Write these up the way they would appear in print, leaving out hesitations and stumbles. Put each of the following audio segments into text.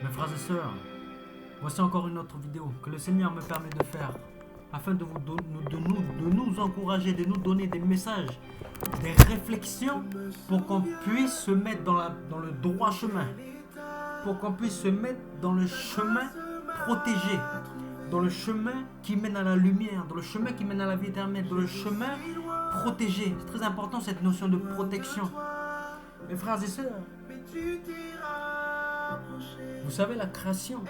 Mes frères et sœurs, voici encore une autre vidéo que le Seigneur me permet de faire afin de nous encourager, de nous donner des messages, des réflexions pour qu'on puisse se mettre dans le droit chemin, pour qu'on puisse se mettre dans le chemin protégé, dans le chemin qui mène à la lumière, dans le chemin qui mène à la vie éternelle, dans le chemin protégé. C'est très important cette notion de protection. Mes frères et sœurs, vous savez la création,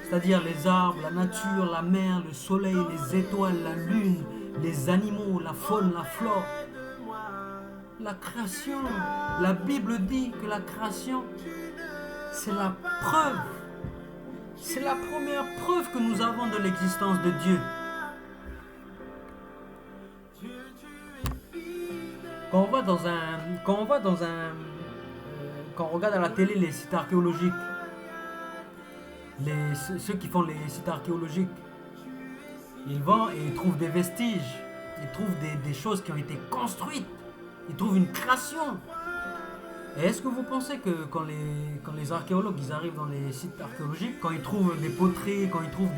c'est-à-dire les arbres, la nature, la mer, le soleil, les étoiles, la lune, les animaux, la faune, la flore. La création, la Bible dit que la création, c'est la preuve, c'est la première preuve que nous avons de l'existence de Dieu. Quand on regarde à la télé les sites archéologiques, ceux qui font les sites archéologiques, ils vont et ils trouvent des vestiges, ils trouvent des choses qui ont été construites, ils trouvent une création. Et est-ce que vous pensez que quand les archéologues ils arrivent dans les sites archéologiques, quand ils trouvent des poteries, quand ils trouvent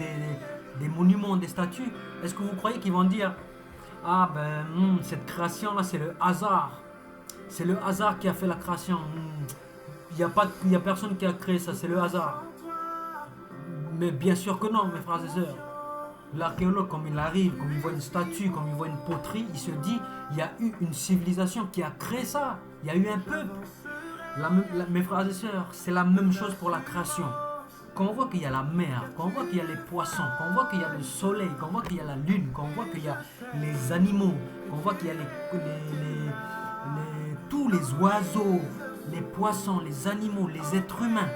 des monuments, des statues, est-ce que vous croyez qu'ils vont dire ah ben cette création là c'est le hasard, c'est le hasard qui a fait la création, il n'y a personne qui a créé ça, c'est le hasard. Mais bien sûr que non, mes frères et sœurs. L'archéologue, comme il arrive, comme il voit une statue, comme il voit une poterie, il se dit il y a eu une civilisation qui a créé ça. Il y a eu un peuple. Mes frères et sœurs, c'est la même chose pour la création. Quand on voit qu'il y a la mer, quand on voit qu'il y a les poissons, quand on voit qu'il y a le soleil, quand on voit qu'il y a la lune, quand on voit qu'il y a les animaux, quand on voit qu'il y a tous les oiseaux, les poissons, les animaux, les êtres humains,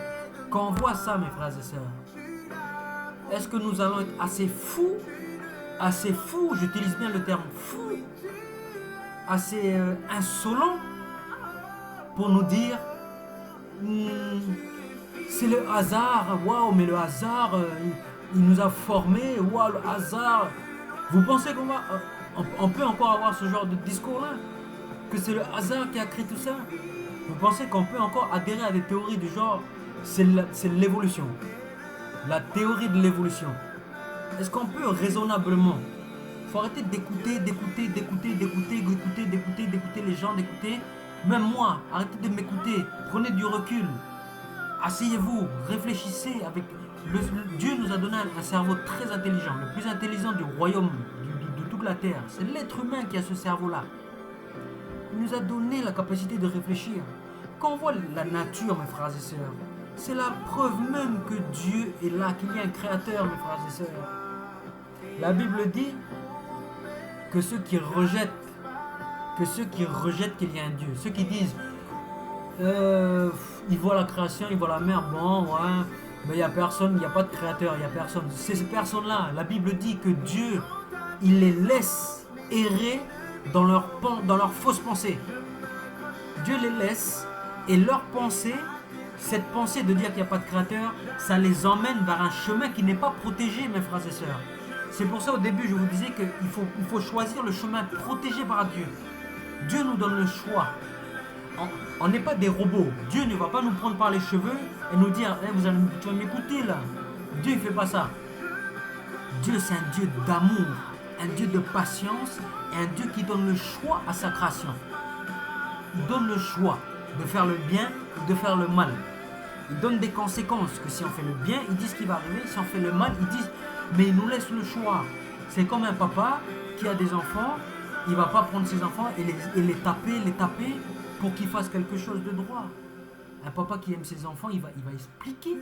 quand on voit ça, mes frères et sœurs, est-ce que nous allons être assez fous, j'utilise bien le terme fou, assez insolents pour nous dire c'est le hasard, waouh, mais le hasard, il nous a formés, waouh, le hasard. Vous pensez on peut encore avoir ce genre de discours-là, que c'est le hasard qui a créé tout ça? Vous pensez qu'on peut encore adhérer à des théories du genre c'est l'évolution, la théorie de l'évolution? Est-ce qu'on peut raisonnablement, faut arrêter d'écouter les gens, d'écouter, même moi, arrêtez de m'écouter, prenez du recul, asseyez-vous, réfléchissez avec Dieu nous a donné un cerveau très intelligent, le plus intelligent du royaume, de toute la terre. C'est l'être humain qui a ce cerveau-là. Il nous a donné la capacité de réfléchir. Quand on voit la nature, mes frères et sœurs, c'est la preuve même que Dieu est là, qu'il y a un créateur, mes frères et sœurs. La Bible dit que ceux qui rejettent qu'il y a un Dieu, ceux qui disent ils voient la création, ils voient la mer, bon ouais, mais il n'y a personne, il n'y a pas de créateur, il n'y a personne. C'est ces personnes-là, la Bible dit que Dieu, il les laisse errer dans leur fausse pensée. Dieu les laisse et leur pensée, cette pensée de dire qu'il n'y a pas de créateur, ça les emmène vers un chemin qui n'est pas protégé, mes frères et sœurs. C'est pour ça au début je vous disais qu'il faut choisir le chemin protégé par Dieu. Dieu nous donne le choix. On n'est pas des robots. Dieu ne va pas nous prendre par les cheveux et nous dire tu vas m'écouter là. Dieu ne fait pas ça. Dieu c'est un Dieu d'amour, un Dieu de patience et un Dieu qui donne le choix à sa création. Il donne le choix de faire le bien ou de faire le mal. Il donne des conséquences, que si on fait le bien, il dit ce qui va arriver, si on fait le mal, il dit, mais il nous laisse le choix. C'est comme un papa qui a des enfants, il ne va pas prendre ses enfants et les taper pour qu'ils fassent quelque chose de droit. Un papa qui aime ses enfants, il va expliquer.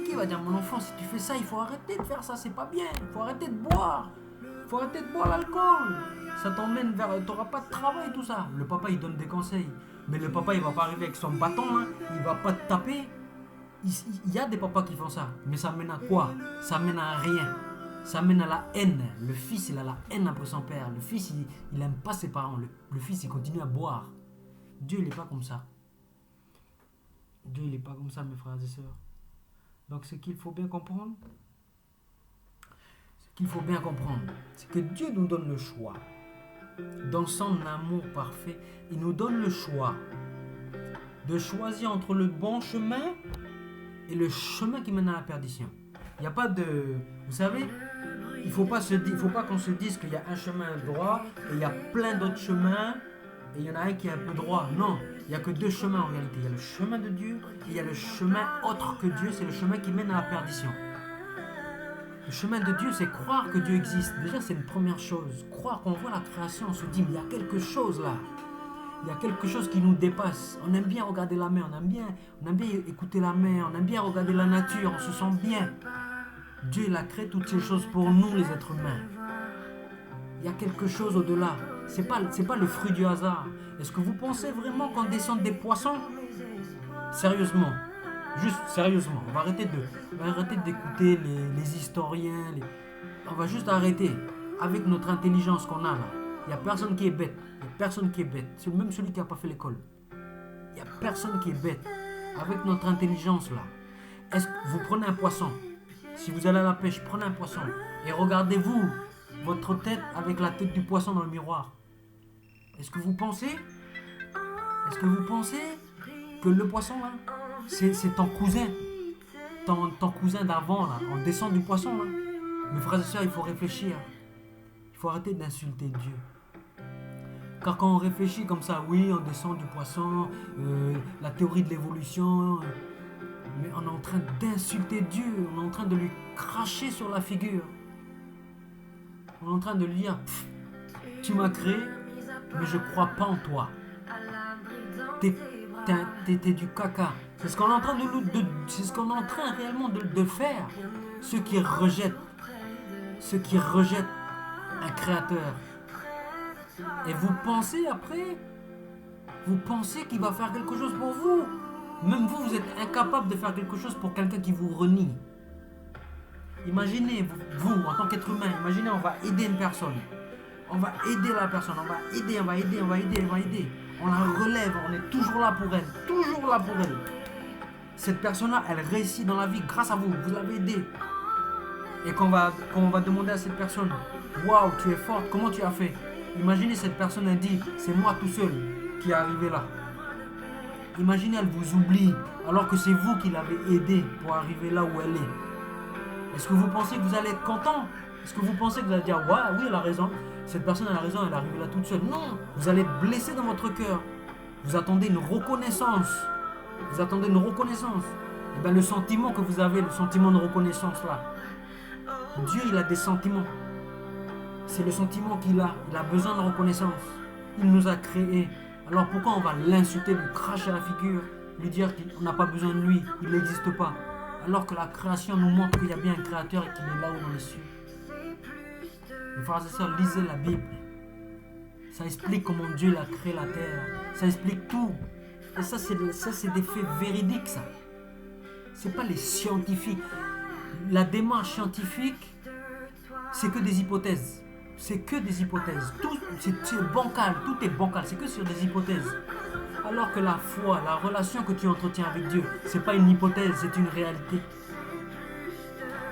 Il va dire, mon enfant, si tu fais ça, il faut arrêter de faire ça, c'est pas bien, il faut arrêter de boire. Il faut arrêter de boire l'alcool. Ça t'emmène vers... T'auras pas de travail, tout ça. Le papa, il donne des conseils. Mais le papa, il va pas arriver avec son bâton, hein. Il va pas te taper. Il y a des papas qui font ça. Mais ça mène à quoi? Ça mène à rien. Ça mène à la haine. Le fils, il a la haine après son père. Le fils, il aime pas ses parents. Le fils, il continue à boire. Dieu, il est pas comme ça. Dieu, il est pas comme ça, mes frères et sœurs. Donc, ce qu'il faut bien comprendre, c'est que Dieu nous donne le choix. Dans son amour parfait, il nous donne le choix de choisir entre le bon chemin et le chemin qui mène à la perdition. Il n'y a pas de... Vous savez, il ne faut pas qu'on se dise qu'il y a un chemin droit et il y a plein d'autres chemins et il y en a un qui est un peu droit. Non, il n'y a que deux chemins en réalité. Il y a le chemin de Dieu et il y a le chemin autre que Dieu, c'est le chemin qui mène à la perdition. Le chemin de Dieu, c'est croire que Dieu existe. Déjà, c'est une première chose. Croire qu'on voit la création, on se dit, mais il y a quelque chose là. Il y a quelque chose qui nous dépasse. On aime bien regarder la mer, on aime bien écouter la mer, on aime bien regarder la nature, on se sent bien. Dieu, il a créé toutes ces choses pour nous, les êtres humains. Il y a quelque chose au-delà. C'est pas le fruit du hasard. Est-ce que vous pensez vraiment qu'on descende des poissons? Sérieusement. Juste sérieusement. On va arrêter d'écouter les historiens. On va juste arrêter. Avec notre intelligence qu'on a là. Il n'y a personne qui est bête. Il n'y a personne qui est bête. C'est même celui qui n'a pas fait l'école. Il n'y a personne qui est bête. Avec notre intelligence là. Est-ce que vous prenez un poisson? Si vous allez à la pêche, prenez un poisson. Et regardez-vous votre tête avec la tête du poisson dans le miroir. Est-ce que vous pensez que le poisson là, c'est ton cousin, ton cousin d'avant là, on descend du poisson là. Mes frères et sœurs, il faut réfléchir. Il faut arrêter d'insulter Dieu. Car quand on réfléchit comme ça, oui, on descend du poisson, la théorie de l'évolution, mais on est en train d'insulter Dieu, on est en train de lui cracher sur la figure. On est en train de lui dire, tu m'as créé, mais je ne crois pas en toi. T'es du caca. C'est ce qu'on est en train c'est ce qu'on est en train réellement de faire. Ceux qui rejettent un créateur. Et vous pensez après, qu'il va faire quelque chose pour vous. Même vous êtes incapable de faire quelque chose pour quelqu'un qui vous renie. Imaginez, vous, en tant qu'être humain, imaginez, on va aider une personne. On va aider la personne, on va aider. On la relève, on est toujours là pour elle. Cette personne-là, elle réussit dans la vie grâce à vous. Vous l'avez aidée. Et quand on va demander à cette personne, waouh, tu es forte, comment tu as fait? Imaginez cette personne, elle dit, c'est moi tout seul qui est arrivé là. Imaginez, elle vous oublie, alors que c'est vous qui l'avez aidée pour arriver là où elle est. Est-ce que vous pensez que vous allez être content? Est-ce que vous pensez que vous allez dire, ouais, oui, elle a raison, cette personne elle a raison, elle est arrivée là toute seule? Non, vous allez être blessé dans votre cœur. Vous attendez une reconnaissance. Et bien le sentiment que vous avez, le sentiment de reconnaissance là, Dieu il a des sentiments. C'est le sentiment qu'il a. Il a besoin de reconnaissance. Il nous a créés. Alors pourquoi on va l'insulter, lui cracher à la figure, lui dire qu'on n'a pas besoin de lui, il n'existe pas, alors que la création nous montre qu'il y a bien un créateur et qu'il est là-haut dans les cieux. Mes frères et sœurs, lisez la Bible. Ça explique comment Dieu a créé la terre. Ça explique tout. Et ça, c'est des faits véridiques, ça. C'est pas les scientifiques. La démarche scientifique, c'est que des hypothèses. Tout, c'est bancal. Tout est bancal. C'est que sur des hypothèses. Alors que la foi, la relation que tu entretiens avec Dieu, c'est pas une hypothèse, c'est une réalité.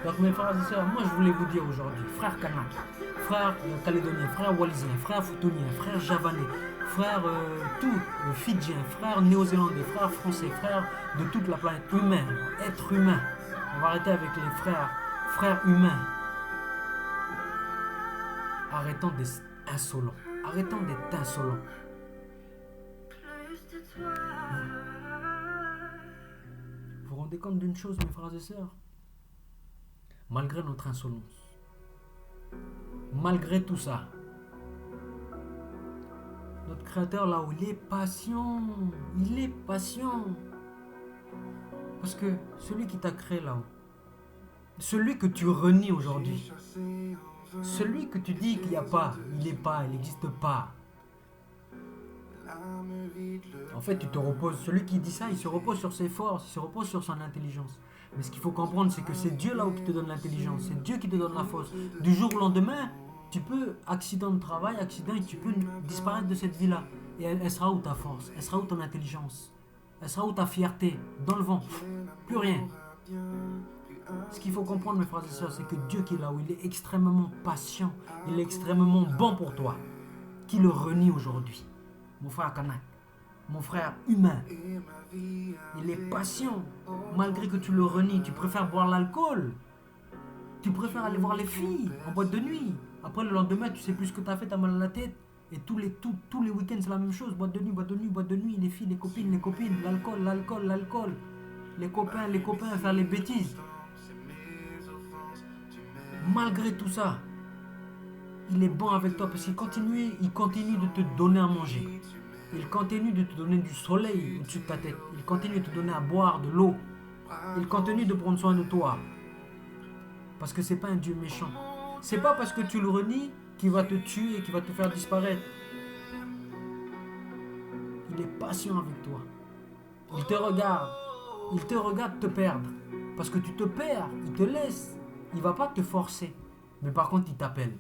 Donc mes frères et sœurs, moi je voulais vous dire aujourd'hui, frère Kanak, frère calédonien, frère wallisien, frère foutonien, frère javanais, frère fidjien, frère néo-zélandais, frère français, frère de toute la planète, humain, être humain. On va arrêter avec les frères humains. Arrêtons d'être insolents. Vous vous rendez compte d'une chose, mes frères et sœurs? Malgré notre insolence, malgré tout ça, notre Créateur là-haut, il est patient. Parce que celui qui t'a créé là-haut, celui que tu renies aujourd'hui, celui que tu dis qu'il n'y a pas, il n'existe pas. En fait, tu te reposes. Celui qui dit ça, il se repose sur ses forces, il se repose sur son intelligence. Mais ce qu'il faut comprendre, c'est que c'est Dieu là-haut qui te donne l'intelligence, c'est Dieu qui te donne la force. Du jour au lendemain, tu peux, accident de travail, et tu peux disparaître de cette vie-là. Et elle sera où ta force? Elle sera où ton intelligence? Elle sera où ta fierté? Dans le vent. Plus rien. Ce qu'il faut comprendre, mes frères et sœurs, c'est que Dieu qui est là-haut, il est extrêmement patient, il est extrêmement bon pour toi. Qui le renie aujourd'hui? Mon frère Kanak. mon frère, humain. Il est patient. Malgré que tu le renies, tu préfères boire l'alcool. Tu préfères aller voir les filles en boîte de nuit. Après le lendemain, tu sais plus ce que tu as fait, tu as mal à la tête. Et tous les week-ends, c'est la même chose. Boîte de nuit, boîte de nuit, boîte de nuit. Les filles, les copines, l'alcool, l'alcool, l'alcool. Les copains, faire les bêtises. Malgré tout ça, il est bon avec toi parce qu'il continue de te donner à manger. Il continue de te donner du soleil au-dessus de ta tête. Il continue de te donner à boire, de l'eau. Il continue de prendre soin de toi. Parce que c'est pas un Dieu méchant. C'est pas parce que tu le renies qu'il va te tuer et qu'il va te faire disparaître. Il est patient avec toi. Il te regarde te perdre. Parce que tu te perds, il te laisse. Il va pas te forcer. Mais par contre, il t'appelle.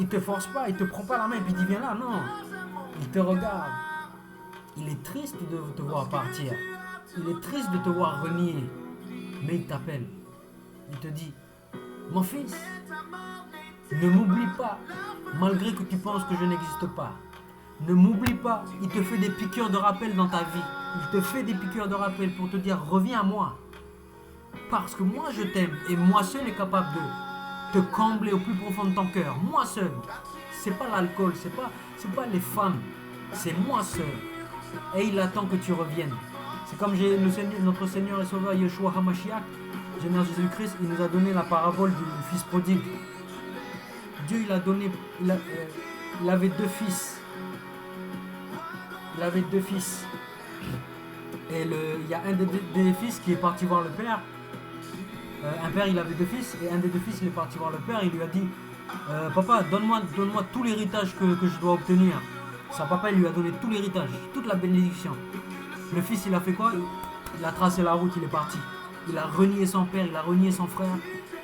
Il te force pas, il te prend pas la main et puis il dit viens là, non. Il te regarde. Il est triste de te voir partir. Il est triste de te voir renier. Mais il t'appelle. Il te dit, mon fils, ne m'oublie pas, malgré que tu penses que je n'existe pas. Ne m'oublie pas, il te fait des piqûres de rappel dans ta vie. Il te fait des piqûres de rappel pour te dire, reviens à moi. Parce que moi je t'aime et moi seul est capable de te combler au plus profond de ton cœur. Moi seul. C'est pas l'alcool, c'est pas les femmes. C'est moi seul. Et il attend que tu reviennes. C'est comme notre Seigneur et Sauveur Yeshua HaMashiach, Seigneur Jésus-Christ, il nous a donné la parabole du fils prodigue. Dieu, il avait deux fils. Il avait deux fils. Et il y a un des fils qui est parti voir le père. Un père, il avait deux fils. Et un des deux fils, il est parti voir le père. Il lui a dit, papa, donne-moi tout l'héritage que je dois obtenir. Sa papa, il lui a donné tout l'héritage, toute la bénédiction. Le fils, il a fait quoi? Il a tracé la route, il est parti. Il a renié son père, il a renié son frère.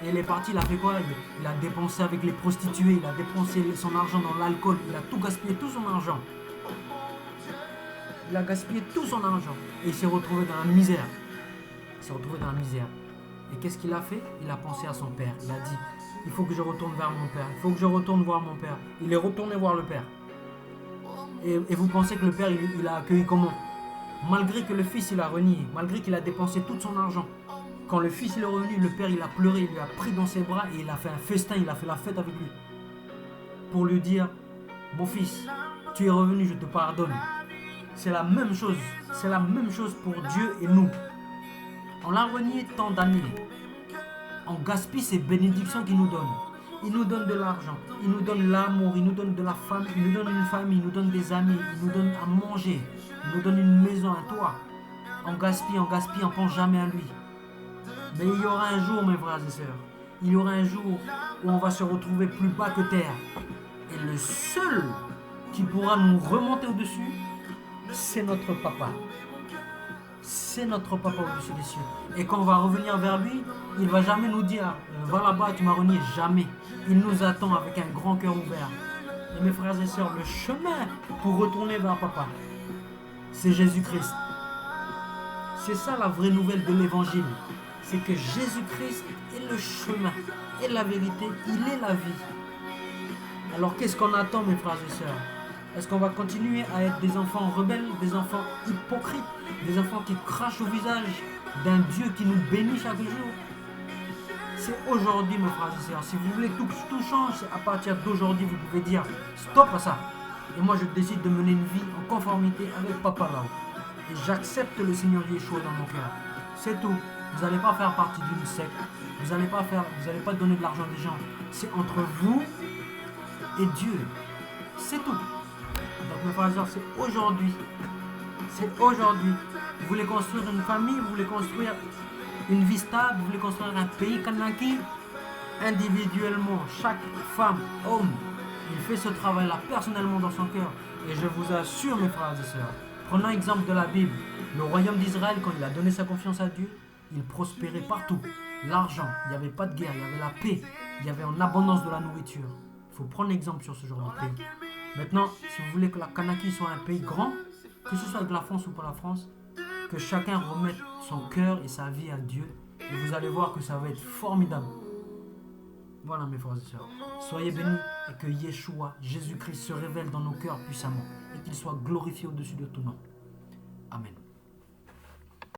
Et il est parti, il a fait quoi? Il a dépensé avec les prostituées, il a dépensé son argent dans l'alcool. Il a tout gaspillé, tout son argent. Il a gaspillé tout son argent. Et il s'est retrouvé dans la misère. Et qu'est-ce qu'il a fait? Il a pensé à son père. Il a dit, il faut que je retourne vers mon père. Il faut que je retourne voir mon père. Il est retourné voir le père. Et vous pensez que le père, il a accueilli comment? Malgré que le fils, il a renié. Malgré qu'il a dépensé tout son argent. Quand le fils il est revenu, le père, il a pleuré. Il lui a pris dans ses bras et il a fait un festin. Il a fait la fête avec lui. Pour lui dire, mon fils, tu es revenu, je te pardonne. C'est la même chose. C'est la même chose pour Dieu et nous. On l'a renié tant d'années. On gaspille ces bénédictions qu'il nous donne. Il nous donne de l'argent, il nous donne l'amour, il nous donne de la femme, il nous donne une famille, il nous donne des amis, il nous donne à manger, il nous donne une maison, un toit. On gaspille, on pense jamais à lui. Mais il y aura un jour, mes frères et sœurs, il y aura un jour où on va se retrouver plus bas que terre. Et le seul qui pourra nous remonter au-dessus, c'est notre papa. C'est notre papa au-dessus des cieux. Et quand on va revenir vers lui, il ne va jamais nous dire va là-bas, tu m'as renié. Jamais. Il nous attend avec un grand cœur ouvert. Et mes frères et sœurs, le chemin pour retourner vers papa, c'est Jésus-Christ. C'est ça la vraie nouvelle de l'évangile. C'est que Jésus-Christ est le chemin et la vérité. Il est la vie. Alors qu'est-ce qu'on attend, mes frères et sœurs? Est-ce qu'on va continuer à être des enfants rebelles, des enfants hypocrites, des enfants qui crachent au visage d'un Dieu qui nous bénit chaque jour? C'est aujourd'hui, mes frères et sœurs. Si vous voulez que tout change, c'est à partir d'aujourd'hui, vous pouvez dire stop à ça. Et moi, je décide de mener une vie en conformité avec Papa là-haut. Et j'accepte le Seigneur Yeshua dans mon cœur. C'est tout. Vous n'allez pas faire partie d'une secte. Vous n'allez pas donner de l'argent des gens. C'est entre vous et Dieu. C'est tout. Donc mes frères et sœurs, c'est aujourd'hui. C'est aujourd'hui. Vous voulez construire une famille, vous voulez construire une vie stable, vous voulez construire un pays Kanaki. Individuellement, chaque femme, homme, il fait ce travail-là personnellement dans son cœur. Et je vous assure, mes frères et sœurs, prenons l'exemple de la Bible. Le royaume d'Israël, quand il a donné sa confiance à Dieu, il prospérait partout. L'argent, il n'y avait pas de guerre, il y avait la paix, il y avait en abondance de la nourriture. Il faut prendre exemple sur ce genre de pays. Maintenant, si vous voulez que la Kanaki soit un pays grand, que ce soit avec la France ou pas la France, que chacun remette son cœur et sa vie à Dieu, et vous allez voir que ça va être formidable. Voilà mes frères et sœurs. Soyez bénis et que Yeshua, Jésus-Christ, se révèle dans nos cœurs puissamment et qu'il soit glorifié au-dessus de tout nom.